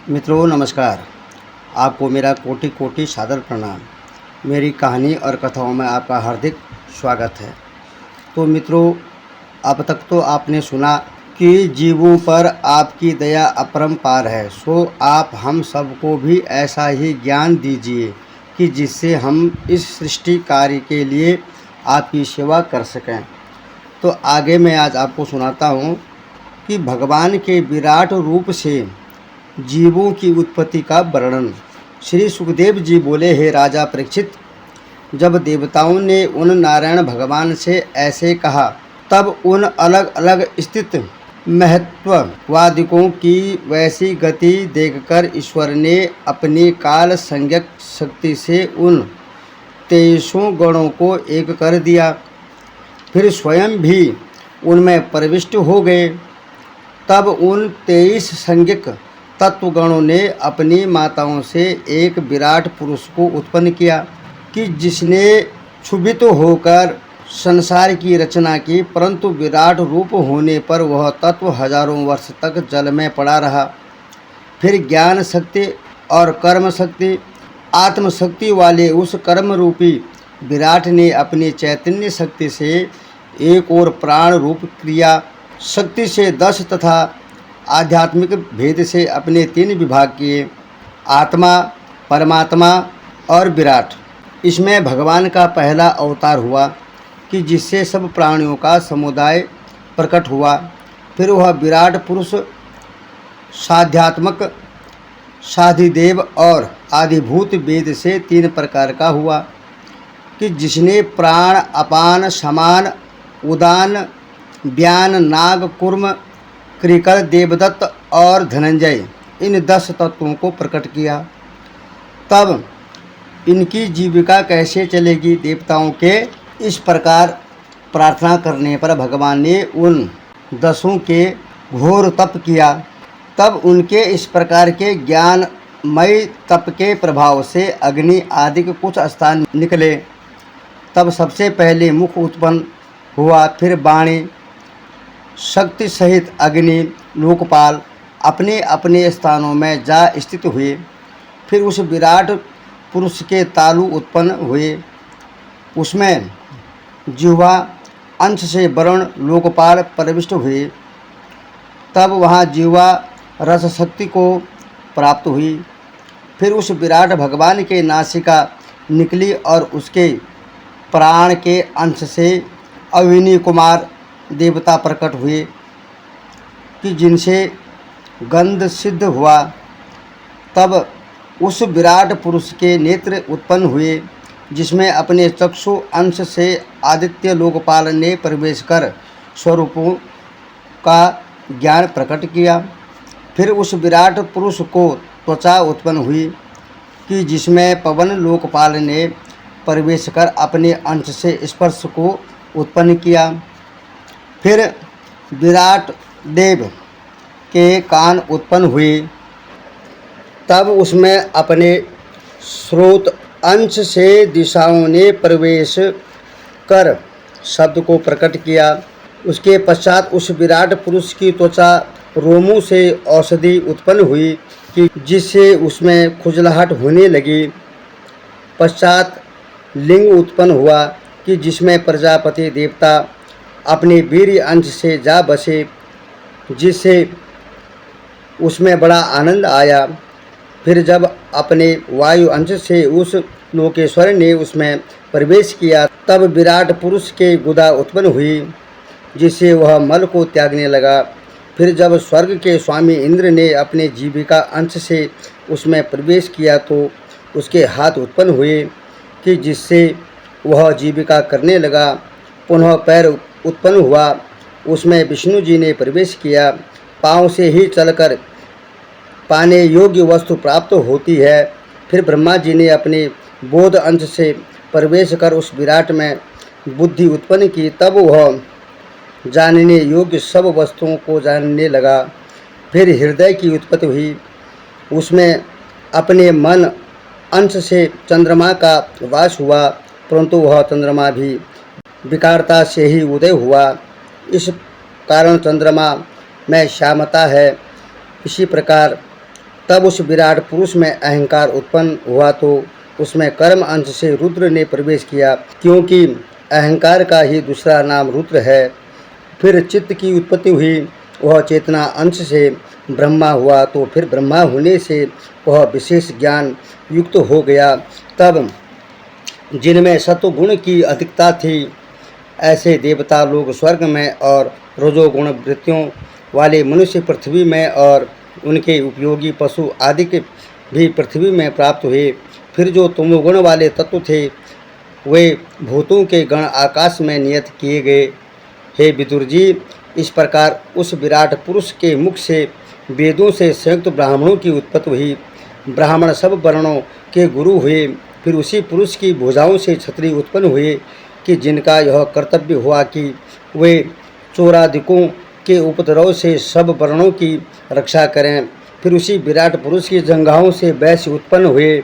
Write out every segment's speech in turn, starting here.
मित्रों नमस्कार। आपको मेरा कोटि कोटि सादर प्रणाम। मेरी कहानी और कथाओं में आपका हार्दिक स्वागत है। तो मित्रों, अब तक तो आपने सुना कि जीवों पर आपकी दया अपरंपार है, सो आप हम सबको भी ऐसा ही ज्ञान दीजिए कि जिससे हम इस सृष्टि कार्य के लिए आपकी सेवा कर सकें। तो आगे मैं आज आपको सुनाता हूँ कि भगवान के विराट रूप से जीवों की उत्पत्ति का वर्णन। श्री सुखदेव जी बोले, हे राजा परीक्षित, जब देवताओं ने उन नारायण भगवान से ऐसे कहा, तब उन अलग अलग स्थित महत्ववादिकों की वैसी गति देखकर ईश्वर ने अपनी काल संज्ञक शक्ति से उन 23 गणों को एक कर दिया, फिर स्वयं भी उनमें प्रविष्ट हो गए। तब उन 23 संज्ञक तत्वगणों ने अपनी माताओं से एक विराट पुरुष को उत्पन्न किया कि जिसने क्षुभित होकर संसार की रचना की, परंतु विराट रूप होने पर वह तत्व हजारों वर्ष तक जल में पड़ा रहा। फिर ज्ञान शक्ति और कर्म शक्ति, आत्मशक्ति वाले उस कर्म रूपी विराट ने अपनी चैतन्य शक्ति से एक और प्राण रूप क्रिया शक्ति से 10 तथा आध्यात्मिक भेद से अपने 3 विभाग किए, आत्मा, परमात्मा और विराट। इसमें भगवान का पहला अवतार हुआ कि जिससे सब प्राणियों का समुदाय प्रकट हुआ। फिर वह विराट पुरुष साध्यात्मक, साधिदेव और आदिभूत वेद से 3 प्रकार का हुआ कि जिसने प्राण, अपान, समान, उदान, व्यान, नाग, कूर्म, कृकल, देवदत्त और धनंजय इन 10 तत्वों को प्रकट किया। तब इनकी जीविका कैसे चलेगी? देवताओं के इस प्रकार प्रार्थना करने पर भगवान ने उन 10 के घोर तप किया। तब उनके इस प्रकार के ज्ञानमय तप के प्रभाव से अग्नि आदि के कुछ स्थान निकले। तब सबसे पहले मुख उत्पन्न हुआ, फिर वाणी, शक्ति सहित अग्नि, लोकपाल अपने अपने स्थानों में जा स्थित हुए। फिर उस विराट पुरुष के तालु उत्पन्न हुए, उसमें जिह्वा अंश से वरुण, लोकपाल प्रविष्ट हुए। तब वहाँ जिह्वा रस शक्ति को प्राप्त हुई। फिर उस विराट भगवान के नासिका निकली और उसके प्राण के अंश से अविनी कुमार देवता प्रकट हुए कि जिनसे गंध सिद्ध हुआ। तब उस विराट पुरुष के नेत्र उत्पन्न हुए, जिसमें अपने चक्षु अंश से आदित्य लोकपाल ने प्रवेश कर स्वरूपों का ज्ञान प्रकट किया। फिर उस विराट पुरुष को त्वचा उत्पन्न हुई कि जिसमें पवन लोकपाल ने प्रवेश कर अपने अंश से स्पर्श को उत्पन्न किया। फिर विराट देव के कान उत्पन्न हुए, तब उसमें अपने स्रोत अंश से दिशाओं ने प्रवेश कर शब्द को प्रकट किया। उसके पश्चात उस विराट पुरुष की त्वचा रोमों से औषधि उत्पन्न हुई कि जिससे उसमें खुजलाहट होने लगी। पश्चात लिंग उत्पन्न हुआ कि जिसमें प्रजापति देवता अपने वीर्य अंश से जा बसे, जिससे उसमें बड़ा आनंद आया। फिर जब अपने वायु अंश से उस लोकेश्वर ने उसमें प्रवेश किया, तब विराट पुरुष के गुदा उत्पन्न हुई, जिससे वह मल को त्यागने लगा। फिर जब स्वर्ग के स्वामी इंद्र ने अपने जीविका अंश से उसमें प्रवेश किया, तो उसके हाथ उत्पन्न हुए कि जिससे वह जीविका करने लगा। पुनः पैर उत्पन्न हुआ, उसमें विष्णु जी ने प्रवेश किया। पाँव से ही चलकर पाने योग्य वस्तु प्राप्त होती है। फिर ब्रह्मा जी ने अपने बोध अंश से प्रवेश कर उस विराट में बुद्धि उत्पन्न की। तब वह जानने योग्य सब वस्तुओं को जानने लगा। फिर हृदय की उत्पत्ति हुई, उसमें अपने मन अंश से चंद्रमा का वास हुआ, परंतु वह चंद्रमा भी विकारता से ही उदय हुआ। इस कारण चंद्रमा में श्यामता है। इसी प्रकार तब उस विराट पुरुष में अहंकार उत्पन्न हुआ तो उसमें कर्म अंश से रुद्र ने प्रवेश किया, क्योंकि अहंकार का ही दूसरा नाम रुद्र है। फिर चित्त की उत्पत्ति हुई, वह चेतना अंश से ब्रह्मा हुआ तो फिर ब्रह्मा होने से वह विशेष ज्ञान युक्त हो गया। तब जिनमें सत्वगुण की अधिकता थी, ऐसे देवता लोग स्वर्ग में और रजोगुण वृत्तियों वाले मनुष्य पृथ्वी में और उनके उपयोगी पशु आदि के भी पृथ्वी में प्राप्त हुए। फिर जो तमोगुण वाले तत्व थे, वे भूतों के गण आकाश में नियत किए गए। हे विदुर जी, इस प्रकार उस विराट पुरुष के मुख से वेदों से संयुक्त ब्राह्मणों की उत्पत्ति हुई। ब्राह्मण सब वर्णों के गुरु हुए। फिर उसी पुरुष की भुजाओं से क्षत्रिय उत्पन्न हुए कि जिनका यह कर्तव्य हुआ कि वे चोरादिकों के उपद्रव से सब वर्णों की रक्षा करें। फिर उसी विराट पुरुष की जंघाओं से वैश्य उत्पन्न हुए।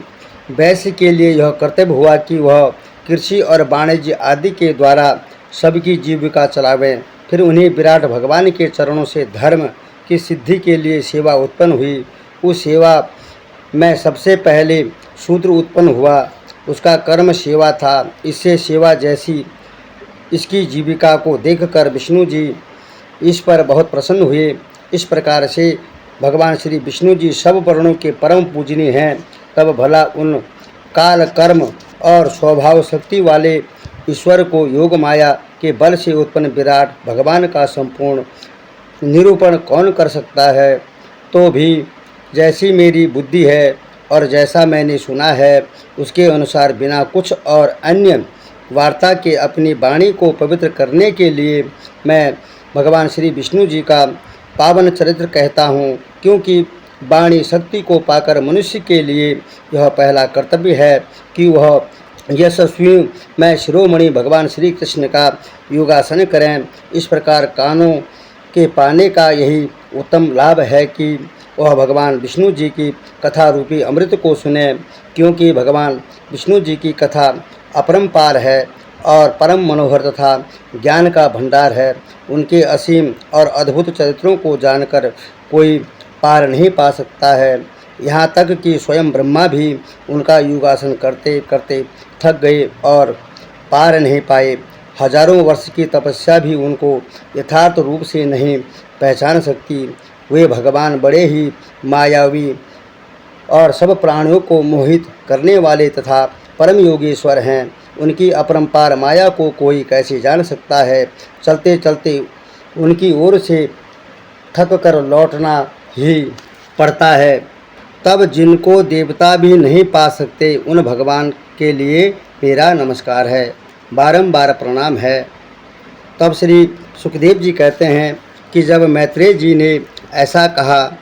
वैश्य के लिए यह कर्तव्य हुआ कि वह कृषि और वाणिज्य आदि के द्वारा सबकी जीविका चलावें। फिर उन्हें विराट भगवान के चरणों से धर्म की सिद्धि के लिए सेवा उत्पन्न हुई। उस सेवा में सबसे पहले शूद्र उत्पन्न हुआ, उसका कर्म सेवा था। इससे सेवा जैसी इसकी जीविका को देखकर विष्णु जी इस पर बहुत प्रसन्न हुए। इस प्रकार से भगवान श्री विष्णु जी सब वर्णों के परम पूजनीय हैं। तब भला उन काल कर्म और स्वभाव शक्ति वाले ईश्वर को योग माया के बल से उत्पन्न विराट भगवान का संपूर्ण निरूपण कौन कर सकता है। तो भी जैसी मेरी बुद्धि है और जैसा मैंने सुना है, उसके अनुसार बिना कुछ और अन्य वार्ता के अपनी वाणी को पवित्र करने के लिए मैं भगवान श्री विष्णु जी का पावन चरित्र कहता हूँ, क्योंकि वाणी शक्ति को पाकर मनुष्य के लिए यह पहला कर्तव्य है कि वह यशस्वी में शिरोमणि भगवान श्री कृष्ण का योगासन करें। इस प्रकार कानों के पाने का यही उत्तम लाभ है कि वह भगवान विष्णु जी की कथा रूपी अमृत को सुने, क्योंकि भगवान विष्णु जी की कथा अपरंपार है और परम मनोहर तथा ज्ञान का भंडार है। उनके असीम और अद्भुत चरित्रों को जानकर कोई पार नहीं पा सकता है। यहाँ तक कि स्वयं ब्रह्मा भी उनका योगासन करते करते थक गए और पार नहीं पाए। हजारों वर्ष की तपस्या भी उनको यथार्थ रूप से नहीं पहचान सकती। वे भगवान बड़े ही मायावी और सब प्राणियों को मोहित करने वाले तथा परम योगेश्वर हैं। उनकी अपरंपार माया को कोई कैसे जान सकता है। चलते चलते उनकी ओर से थक कर लौटना ही पड़ता है। तब जिनको देवता भी नहीं पा सकते, उन भगवान के लिए मेरा नमस्कार है, बारंबार प्रणाम है। तब श्री सुखदेव जी कहते हैं कि जब मैत्रेय जी ने ऐसा कहा,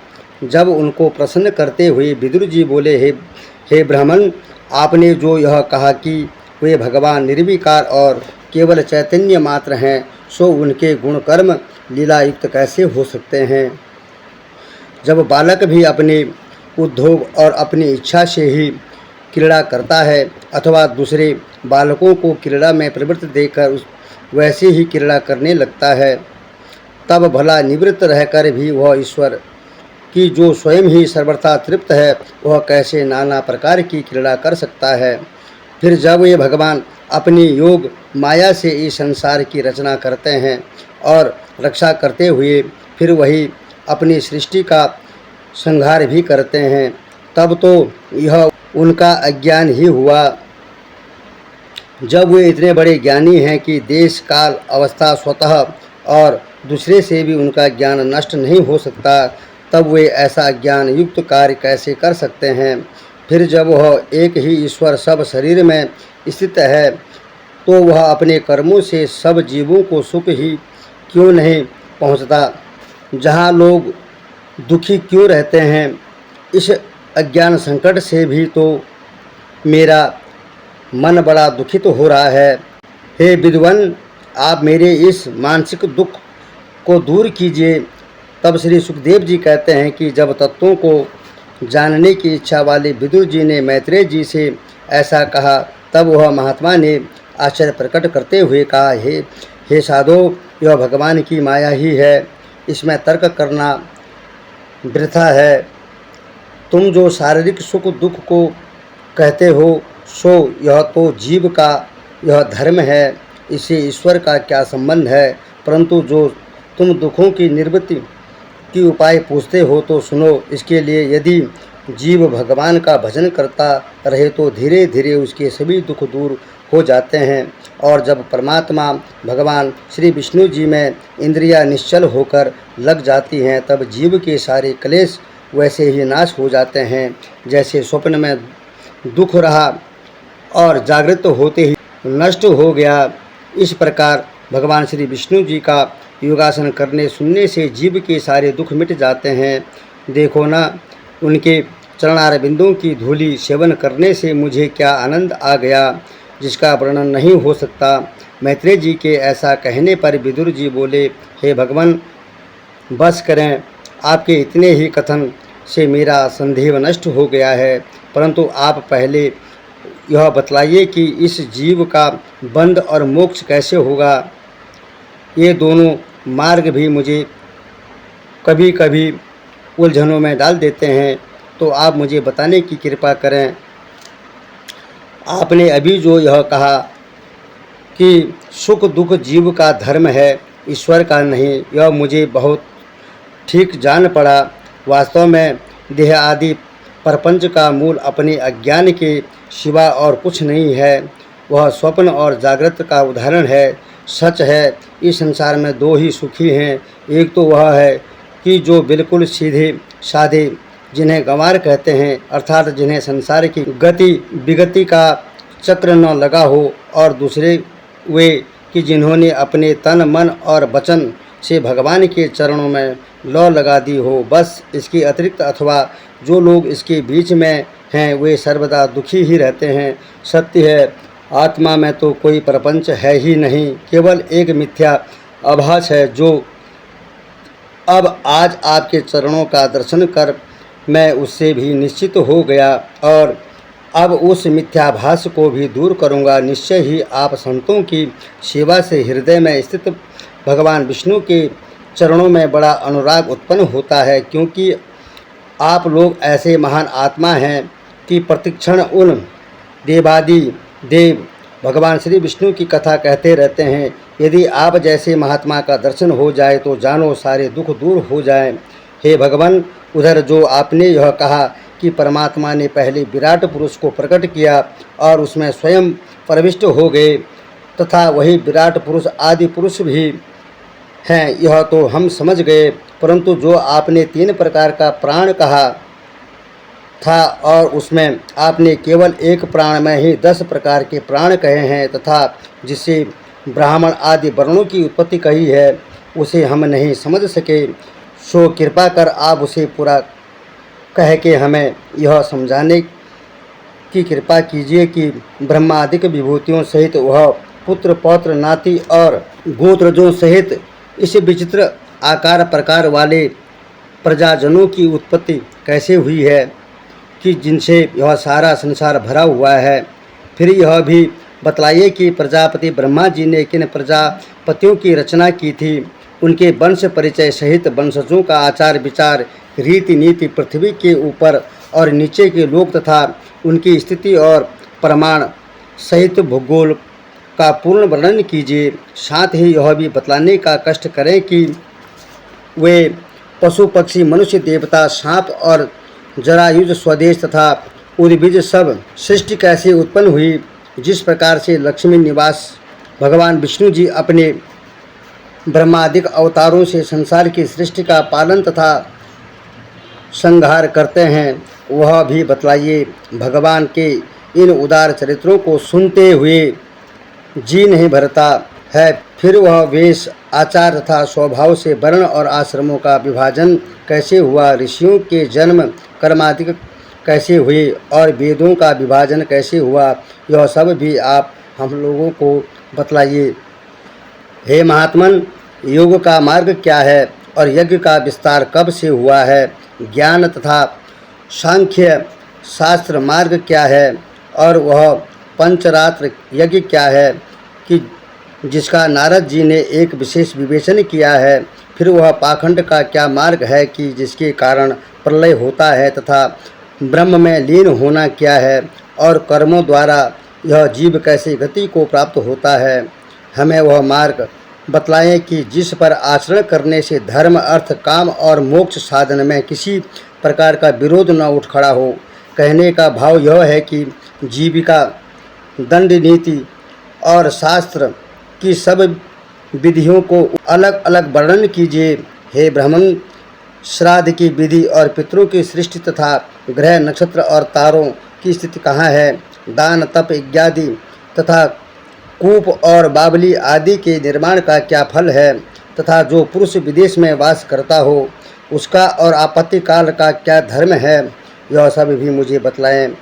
जब उनको प्रसन्न करते हुए विदुर जी बोले, हे ब्राह्मण, आपने जो यह कहा कि वे भगवान निर्विकार और केवल चैतन्य मात्र हैं, सो उनके गुण कर्म लीला युक्त कैसे हो सकते हैं। जब बालक भी अपने उद्योग और अपनी इच्छा से ही क्रीड़ा करता है अथवा दूसरे बालकों को क्रीड़ा में प्रवृत्त देकर वैसे ही क्रीड़ा करने लगता है, तब भला निवृत्त रहकर भी वह ईश्वर की जो स्वयं ही सर्वथा तृप्त है, वह कैसे नाना प्रकार की क्रीड़ा कर सकता है। फिर जब ये भगवान अपनी योग माया से इस संसार की रचना करते हैं और रक्षा करते हुए फिर वही अपनी सृष्टि का संहार भी करते हैं, तब तो यह उनका अज्ञान ही हुआ। जब वे इतने बड़े ज्ञानी हैं कि देश काल अवस्था स्वतः और दूसरे से भी उनका ज्ञान नष्ट नहीं हो सकता, तब वे ऐसा ज्ञान युक्त कार्य कैसे कर सकते हैं। फिर जब वह एक ही ईश्वर सब शरीर में स्थित है, तो वह अपने कर्मों से सब जीवों को सुख ही क्यों नहीं पहुंचता। जहाँ लोग दुखी क्यों रहते हैं, इस अज्ञान संकट से भी तो मेरा मन बड़ा दुखित हो रहा है। हे विद्वान, आप मेरे इस मानसिक दुख को दूर कीजिए। तब श्री सुखदेव जी कहते हैं कि जब तत्वों को जानने की इच्छा वाले विदुर जी ने मैत्रेय जी से ऐसा कहा, तब वह महात्मा ने आश्चर्य प्रकट करते हुए कहा, हे साधो, यह भगवान की माया ही है, इसमें तर्क करना वृथा है। तुम जो शारीरिक सुख दुख को कहते हो सो यह तो जीव का यह धर्म है, इससे ईश्वर का क्या संबंध है। परंतु जो तुम दुखों की निवृत्ति की उपाय पूछते हो तो सुनो। इसके लिए यदि जीव भगवान का भजन करता रहे तो धीरे धीरे उसके सभी दुख दूर हो जाते हैं, और जब परमात्मा भगवान श्री विष्णु जी में इंद्रियां निश्चल होकर लग जाती हैं तब जीव के सारे क्लेश वैसे ही नाश हो जाते हैं जैसे स्वप्न में दुख रहा और जागृत होते ही नष्ट हो गया। इस प्रकार भगवान श्री विष्णु जी का योगासन करने सुनने से जीव के सारे दुख मिट जाते हैं। देखो ना, उनके चरणार बिंदुओं की धूलि सेवन करने से मुझे क्या आनंद आ गया जिसका वर्णन नहीं हो सकता। मैत्रेय जी के ऐसा कहने पर विदुर जी बोले, हे भगवान, बस करें, आपके इतने ही कथन से मेरा संदेह नष्ट हो गया है। परंतु आप पहले यह बतलाइए कि इस जीव का बंध और मोक्ष कैसे होगा। ये दोनों मार्ग भी मुझे कभी कभी उलझनों में डाल देते हैं, तो आप मुझे बताने की कृपा करें। आपने अभी जो यह कहा कि सुख दुख जीव का धर्म है, ईश्वर का नहीं, यह मुझे बहुत ठीक जान पड़ा। वास्तव में देह आदि प्रपंच का मूल अपने अज्ञान के सिवा और कुछ नहीं है। वह स्वप्न और जागृत का उदाहरण है। सच है, इस संसार में दो ही सुखी हैं। एक तो वह है कि जो बिल्कुल सीधे साधे, जिन्हें गंवार कहते हैं, अर्थात जिन्हें संसार की गति विगति का चक्र न लगा हो, और दूसरे वे कि जिन्होंने अपने तन मन और वचन से भगवान के चरणों में लौ लगा दी हो। बस इसके अतिरिक्त अथवा जो लोग इसके बीच में हैं वे सर्वदा दुखी ही रहते हैं। सत्य है, आत्मा में तो कोई प्रपंच है ही नहीं, केवल एक मिथ्या आभास है जो अब आज आपके चरणों का दर्शन कर मैं उससे भी निश्चित हो गया, और अब उस मिथ्याभास को भी दूर करूंगा। निश्चय ही आप संतों की सेवा से हृदय में स्थित भगवान विष्णु के चरणों में बड़ा अनुराग उत्पन्न होता है, क्योंकि आप लोग ऐसे महान आत्मा हैं कि प्रतिक्षण उन देवादि देव भगवान श्री विष्णु की कथा कहते रहते हैं। यदि आप जैसे महात्मा का दर्शन हो जाए तो जानो सारे दुख दूर हो जाएं। हे भगवान, उधर जो आपने यह कहा कि परमात्मा ने पहले विराट पुरुष को प्रकट किया और उसमें स्वयं प्रविष्ट हो गए तथा वही विराट पुरुष आदि पुरुष भी हैं, यह तो हम समझ गए। परंतु जो आपने 3 प्रकार का प्राण कहा था और उसमें आपने केवल एक प्राण में ही 10 प्रकार के प्राण कहे हैं तथा जिससे ब्राह्मण आदि वर्णों की उत्पत्ति कही है, उसे हम नहीं समझ सके। सो कृपा कर आप उसे पूरा कह के हमें यह समझाने की कृपा कीजिए कि ब्रह्मादिक विभूतियों सहित वह पुत्र पौत्र नाती और गोत्रजों सहित इस विचित्र आकार प्रकार वाले प्रजाजनों की उत्पत्ति कैसे हुई है कि जिनसे यह सारा संसार भरा हुआ है। फिर यह भी बतलाइए कि प्रजापति ब्रह्मा जी ने किन प्रजापतियों की रचना की थी, उनके वंश परिचय सहित वंशजों का आचार विचार रीति नीति, पृथ्वी के ऊपर और नीचे के लोक तथा उनकी स्थिति और प्रमाण सहित भूगोल का पूर्ण वर्णन कीजिए। साथ ही यह भी बतलाने का कष्ट करें कि वे पशु पक्षी मनुष्य देवता सांप और जरायुज स्वदेश तथा उद्भिज सब सृष्टि कैसे उत्पन्न हुई। जिस प्रकार से लक्ष्मी निवास भगवान विष्णु जी अपने ब्रह्मादिक अवतारों से संसार की सृष्टि का पालन तथा संहार करते हैं, वह भी बतलाइए। भगवान के इन उदार चरित्रों को सुनते हुए जी नहीं भरता है। फिर वह वेश आचार तथा स्वभाव से वर्ण और आश्रमों का विभाजन कैसे हुआ, ऋषियों के जन्म कर्मादिक कैसे हुए और वेदों का विभाजन कैसे हुआ, यह सब भी आप हम लोगों को बतलाइए। हे महात्मन, योग का मार्ग क्या है और यज्ञ का विस्तार कब से हुआ है, ज्ञान तथा सांख्य शास्त्र मार्ग क्या है और वह पंचरात्र यज्ञ क्या है कि जिसका नारद जी ने एक विशेष विवेचन किया है। फिर वह पाखंड का क्या मार्ग है कि जिसके कारण प्रलय होता है तथा ब्रह्म में लीन होना क्या है और कर्मों द्वारा यह जीव कैसे गति को प्राप्त होता है। हमें वह मार्ग बतलाएं कि जिस पर आचरण करने से धर्म, अर्थ, काम और मोक्ष साधन में किसी प्रकार का विरोध न उठ खड़ा हो। कहने का भाव यह है कि जीविका, दंड नीति और शास्त्र की सब विधियों को अलग अलग वर्णन कीजिए। हे ब्राह्मण, श्राद्ध की विधि और पितरों की सृष्टि तथा ग्रह, नक्षत्र और तारों की स्थिति कहाँ है। दान, तप इत्यादि तथा कूप और बावली आदि के निर्माण का क्या फल है तथा जो पुरुष विदेश में वास करता हो उसका और आपत्ति काल का क्या धर्म है, यह सब भी मुझे बतलाएं।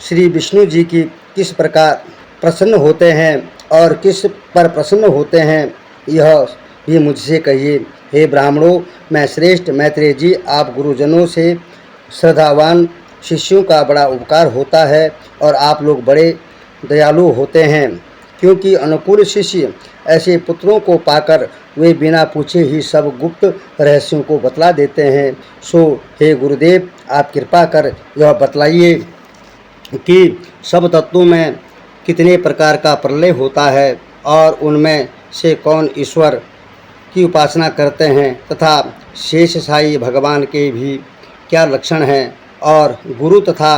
श्री विष्णु जी की किस प्रकार प्रसन्न होते हैं और किस पर प्रसन्न होते हैं, यह भी मुझसे कहिए। हे ब्राह्मणों, मैं श्रेष्ठ मैत्रेय जी, आप गुरुजनों से श्रद्धावान शिष्यों का बड़ा उपकार होता है और आप लोग बड़े दयालु होते हैं, क्योंकि अनुकूल शिष्य ऐसे पुत्रों को पाकर वे बिना पूछे ही सब गुप्त रहस्यों को बतला देते हैं। सो हे गुरुदेव, आप कृपा कर यह बतलाइए कि सब तत्वों में कितने प्रकार का प्रलय होता है और उनमें से कौन ईश्वर की उपासना करते हैं तथा शेष साई भगवान के भी क्या लक्षण हैं और गुरु तथा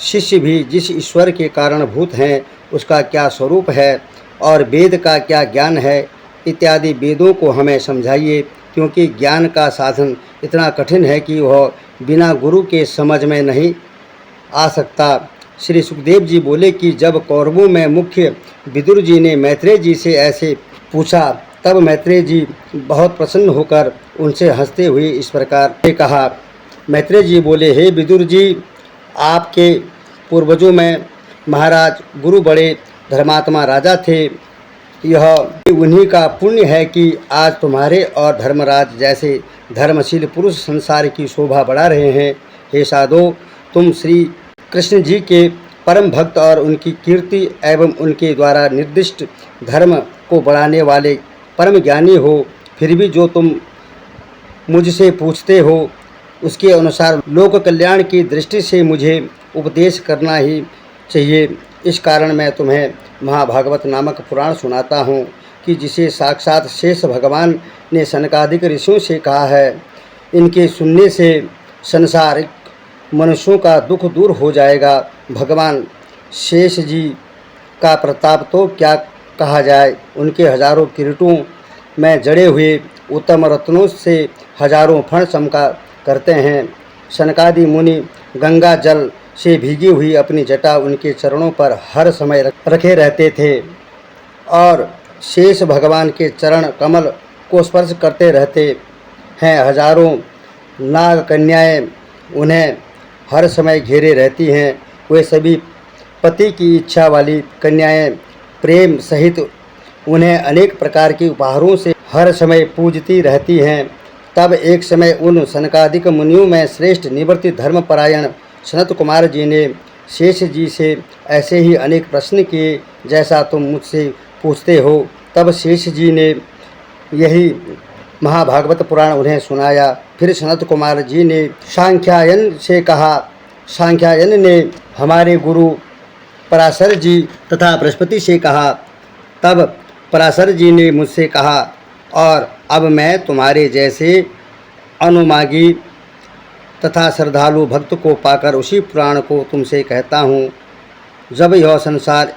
शिष्य भी जिस ईश्वर के कारणभूत हैं उसका क्या स्वरूप है और वेद का क्या ज्ञान है इत्यादि वेदों को हमें समझाइए, क्योंकि ज्ञान का साधन इतना कठिन है कि वह बिना गुरु के समझ में नहीं आ सकता। श्री सुखदेव जी बोले कि जब कौरवों में मुख्य विदुर जी ने मैत्रेय जी से ऐसे पूछा तब मैत्रेय जी बहुत प्रसन्न होकर उनसे हंसते हुए इस प्रकार से कहा। मैत्रेय जी बोले, हे विदुर जी, आपके पूर्वजों में महाराज गुरु बड़े धर्मात्मा राजा थे। यह उन्हीं का पुण्य है कि आज तुम्हारे और धर्मराज जैसे धर्मशील पुरुष संसार की शोभा बढ़ा रहे हैं। हे साधो, तुम श्री कृष्ण जी के परम भक्त और उनकी कीर्ति एवं उनके द्वारा निर्दिष्ट धर्म को बढ़ाने वाले परम ज्ञानी हो, फिर भी जो तुम मुझसे पूछते हो उसके अनुसार लोक कल्याण की दृष्टि से मुझे उपदेश करना ही चाहिए। इस कारण मैं तुम्हें महाभागवत नामक पुराण सुनाता हूँ कि जिसे साक्षात शेष भगवान ने सनकादिक ऋषियों से कहा है। इनके सुनने से संसारिक मनुष्यों का दुख दूर हो जाएगा। भगवान शेष जी का प्रताप तो क्या कहा जाए। उनके हजारों किरीटों में जड़े हुए उत्तम रत्नों से हजारों फण चमका करते हैं। सनकादि मुनि गंगा जल से भीगी हुई अपनी जटा उनके चरणों पर हर समय रखे रहते थे और शेष भगवान के चरण कमल को स्पर्श करते रहते हैं। हजारों नाग कन्याएं उन्हें हर समय घेरे रहती हैं। वे सभी पति की इच्छा वाली कन्याएं प्रेम सहित उन्हें अनेक प्रकार के उपहारों से हर समय पूजती रहती हैं। तब एक समय उन सनकादिक मुनियों में श्रेष्ठ निवृत्ति धर्मपरायण सनत कुमार जी ने शेष जी से ऐसे ही अनेक प्रश्न किए जैसा तुम मुझसे पूछते हो। तब शेष जी ने यही महाभागवत पुराण उन्हें सुनाया। फिर सनत कुमार जी ने सांख्यायन से कहा। सांख्यायन ने हमारे गुरु पराशर जी तथा बृहस्पति से कहा। तब पराशर जी ने मुझसे कहा, और अब मैं तुम्हारे जैसे अनुमागी तथा श्रद्धालु भक्त को पाकर उसी पुराण को तुमसे कहता हूँ। जब यह संसार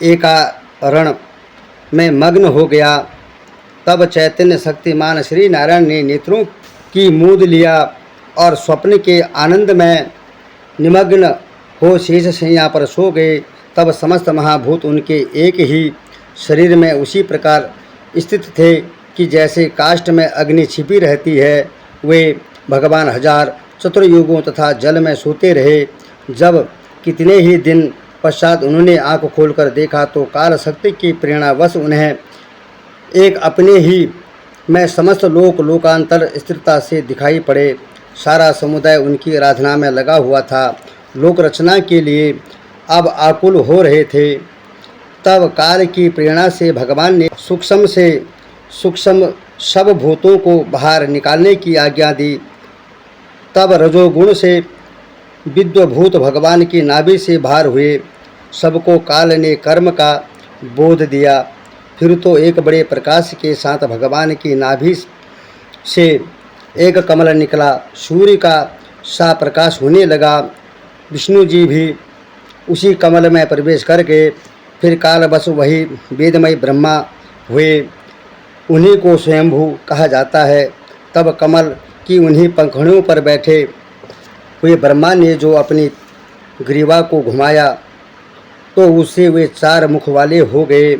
एकारण में मग्न हो गया तब चैतन्य शक्तिमान श्री नारायण ने नेत्रों की मूंद लिया और स्वप्न के आनंद में निमग्न हो शेष शैया पर सो गए। तब समस्त महाभूत उनके एक ही शरीर में उसी प्रकार स्थित थे कि जैसे काष्ठ में अग्नि छिपी रहती है। वे भगवान हजार चतुर्युगों तथा जल में सोते रहे। जब कितने ही दिन पश्चात उन्होंने आँख खोलकर देखा तो काल शक्ति की प्रेरणावश उन्हें एक अपने ही में समस्त लोकांतर स्थिरता से दिखाई पड़े। सारा समुदाय उनकी आराधना में लगा हुआ था। लोक रचना के लिए अब आकुल हो रहे थे। तब काल की प्रेरणा से भगवान ने सूक्ष्म से सूक्ष्म सब भूतों को बाहर निकालने की आज्ञा दी। तब रजोगुण से विद्वभूत भगवान की नाभि से बाहर हुए। सबको काल ने कर्म का बोध दिया। फिर तो एक बड़े प्रकाश के साथ भगवान की नाभि से एक कमल निकला। सूर्य का सा प्रकाश होने लगा। विष्णु जी भी उसी कमल में प्रवेश कर गए। फिर कालवश वही वेदमय ब्रह्मा हुए। उन्हीं को स्वयंभू कहा जाता है। तब कमल की उन्हीं पंखुड़ियों पर बैठे हुए ब्रह्मा ने जो अपनी ग्रीवा को घुमाया तो उससे वे 4 मुख वाले हो गए।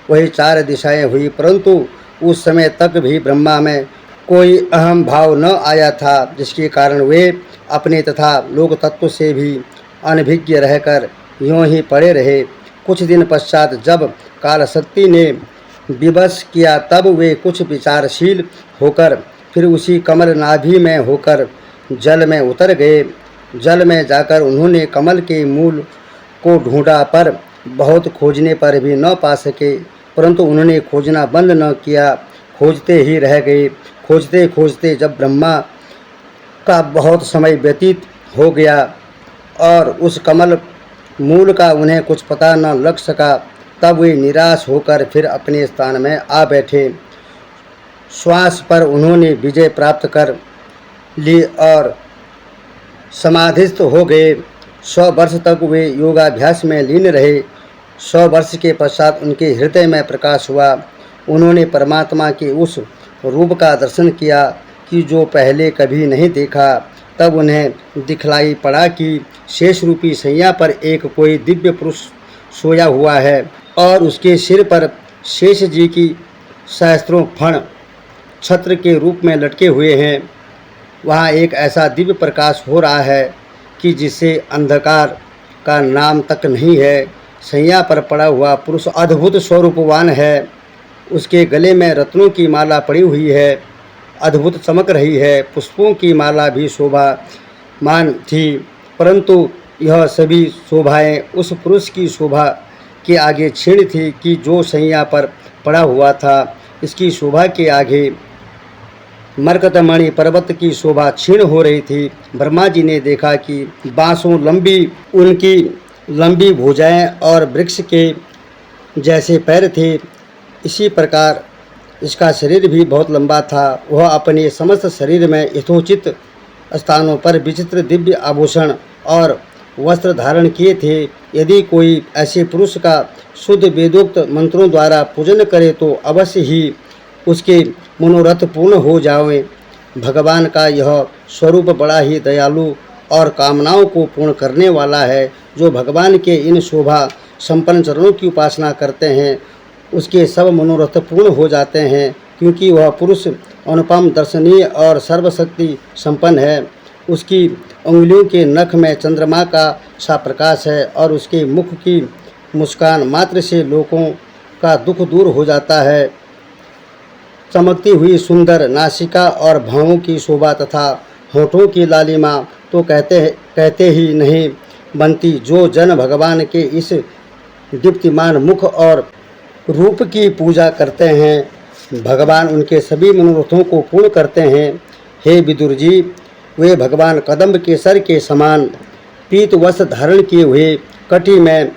वही 4 दिशाएं हुई, परंतु उस समय तक भी ब्रह्मा में कोई अहम भाव न आया था, जिसके कारण वे अपने तथा लोक तत्व से भी अनभिज्ञ रहकर यूँ ही पड़े रहे। कुछ दिन पश्चात जब काल शक्ति ने विवश किया, तब वे कुछ विचारशील होकर फिर उसी कमल नाभि में होकर जल में उतर गए। जल में जाकर उन्होंने कमल के मूल को ढूंढा, पर बहुत खोजने पर भी न पा सके। परंतु उन्होंने खोजना बंद न किया, खोजते ही रह गए। खोजते खोजते जब ब्रह्मा का बहुत समय व्यतीत हो गया और उस कमल मूल का उन्हें कुछ पता न लग सका, तब वे निराश होकर फिर अपने स्थान में आ बैठे। श्वास पर उन्होंने विजय प्राप्त कर ली और समाधिस्थ हो गए। 100 वर्ष तक वे योगाभ्यास में लीन रहे। 100 वर्ष के पश्चात उनके हृदय में प्रकाश हुआ। उन्होंने परमात्मा के उस रूप का दर्शन किया कि जो पहले कभी नहीं देखा। तब उन्हें दिखलाई पड़ा कि शेष रूपी सैया पर एक कोई दिव्य पुरुष सोया हुआ है और उसके सिर पर शेष जी की सहस्त्रों फण छत्र के रूप में लटके हुए हैं। वहाँ एक ऐसा दिव्य प्रकाश हो रहा है कि जिससे अंधकार का नाम तक नहीं है। सैया पर पड़ा हुआ पुरुष अद्भुत स्वरूपवान है। उसके गले में रत्नों की माला पड़ी हुई है, अद्भुत चमक रही है। पुष्पों की माला भी शोभामान थी, परंतु यह सभी शोभाएं उस पुरुष की शोभा के आगे क्षीण थी कि जो सैया पर पड़ा हुआ था। इसकी शोभा के आगे मरकतमणि पर्वत की शोभा क्षीण हो रही थी। ब्रह्मा जी ने देखा कि बाँसों लंबी उनकी लंबी भुजाएं और वृक्ष के जैसे पैर थे, इसी प्रकार इसका शरीर भी बहुत लंबा था। वह अपने समस्त शरीर में यथोचित स्थानों पर विचित्र दिव्य आभूषण और वस्त्र धारण किए थे। यदि कोई ऐसे पुरुष का शुद्ध वेदोक्त मंत्रों द्वारा पूजन करे तो अवश्य ही उसके मनोरथ पूर्ण हो जाएं। भगवान का यह स्वरूप बड़ा ही दयालु और कामनाओं को पूर्ण करने वाला है। जो भगवान के इन शोभा संपन्न चरणों की उपासना करते हैं, उसके सब मनोरथ पूर्ण हो जाते हैं, क्योंकि वह पुरुष अनुपम, दर्शनीय और सर्वशक्ति संपन्न है। उसकी उंगलियों के नख में चंद्रमा का सा प्रकाश है और उसके मुख की मुस्कान मात्र से लोगों का दुख दूर हो जाता है। चमकती हुई सुंदर नासिका और भावों की शोभा तथा होठों की लालिमा तो कहते ही नहीं बनती। जो जन भगवान के इस दीप्तिमान मुख और रूप की पूजा करते हैं, भगवान उनके सभी मनोरथों को पूर्ण करते हैं। हे विदुर जी, वे भगवान कदम्ब के सर के समान पीत वस्त्र धारण किए हुए, कटी में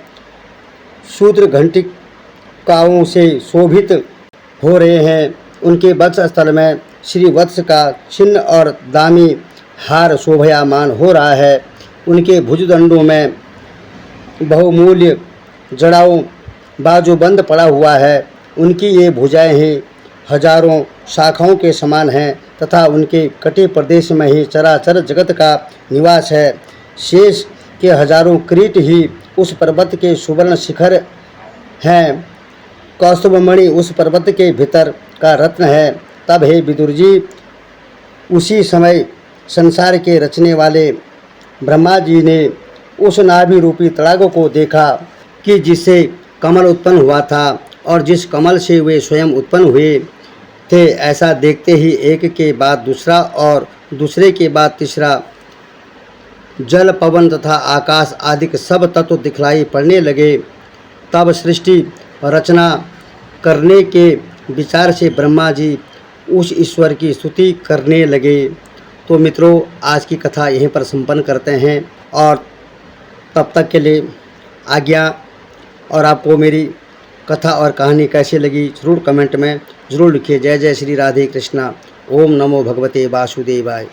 शूद्र घंटिकाओं से शोभित हो रहे हैं। उनके वक्ष स्थल में श्री वत्स का चिन्ह और दामी हार शोभयामान हो रहा है। उनके भुजदंडों में बहुमूल्य जड़ाऊ बाजूबंद पड़ा हुआ है। उनकी ये भुजाएं ही हजारों शाखाओं के समान हैं तथा उनके कटे प्रदेश में ही चराचर जगत का निवास है। शेष के हजारों क्रीट ही उस पर्वत के सुवर्ण शिखर हैं। कौस्तुभमणि उस पर्वत के भीतर का रत्न है। तब हे विदुर जी, उसी समय संसार के रचने वाले ब्रह्मा जी ने उस नाभि रूपी तड़ागों को देखा कि जिससे कमल उत्पन्न हुआ था और जिस कमल से वे स्वयं उत्पन्न हुए थे। ऐसा देखते ही एक के बाद दूसरा और दूसरे के बाद तीसरा जल, पवन तथा आकाश आदि सब तत्व दिखलाई पड़ने लगे। तब सृष्टि रचना करने के विचार से ब्रह्मा जी उस ईश्वर की स्तुति करने लगे। तो मित्रों, आज की कथा यहीं पर संपन्न करते हैं। और तब तक के लिए आज्ञा। और आपको मेरी कथा और कहानी कैसी लगी ज़रूर कमेंट में ज़रूर लिखिए। जय जय श्री राधे कृष्णा। ओम नमो भगवते वासुदेवाय।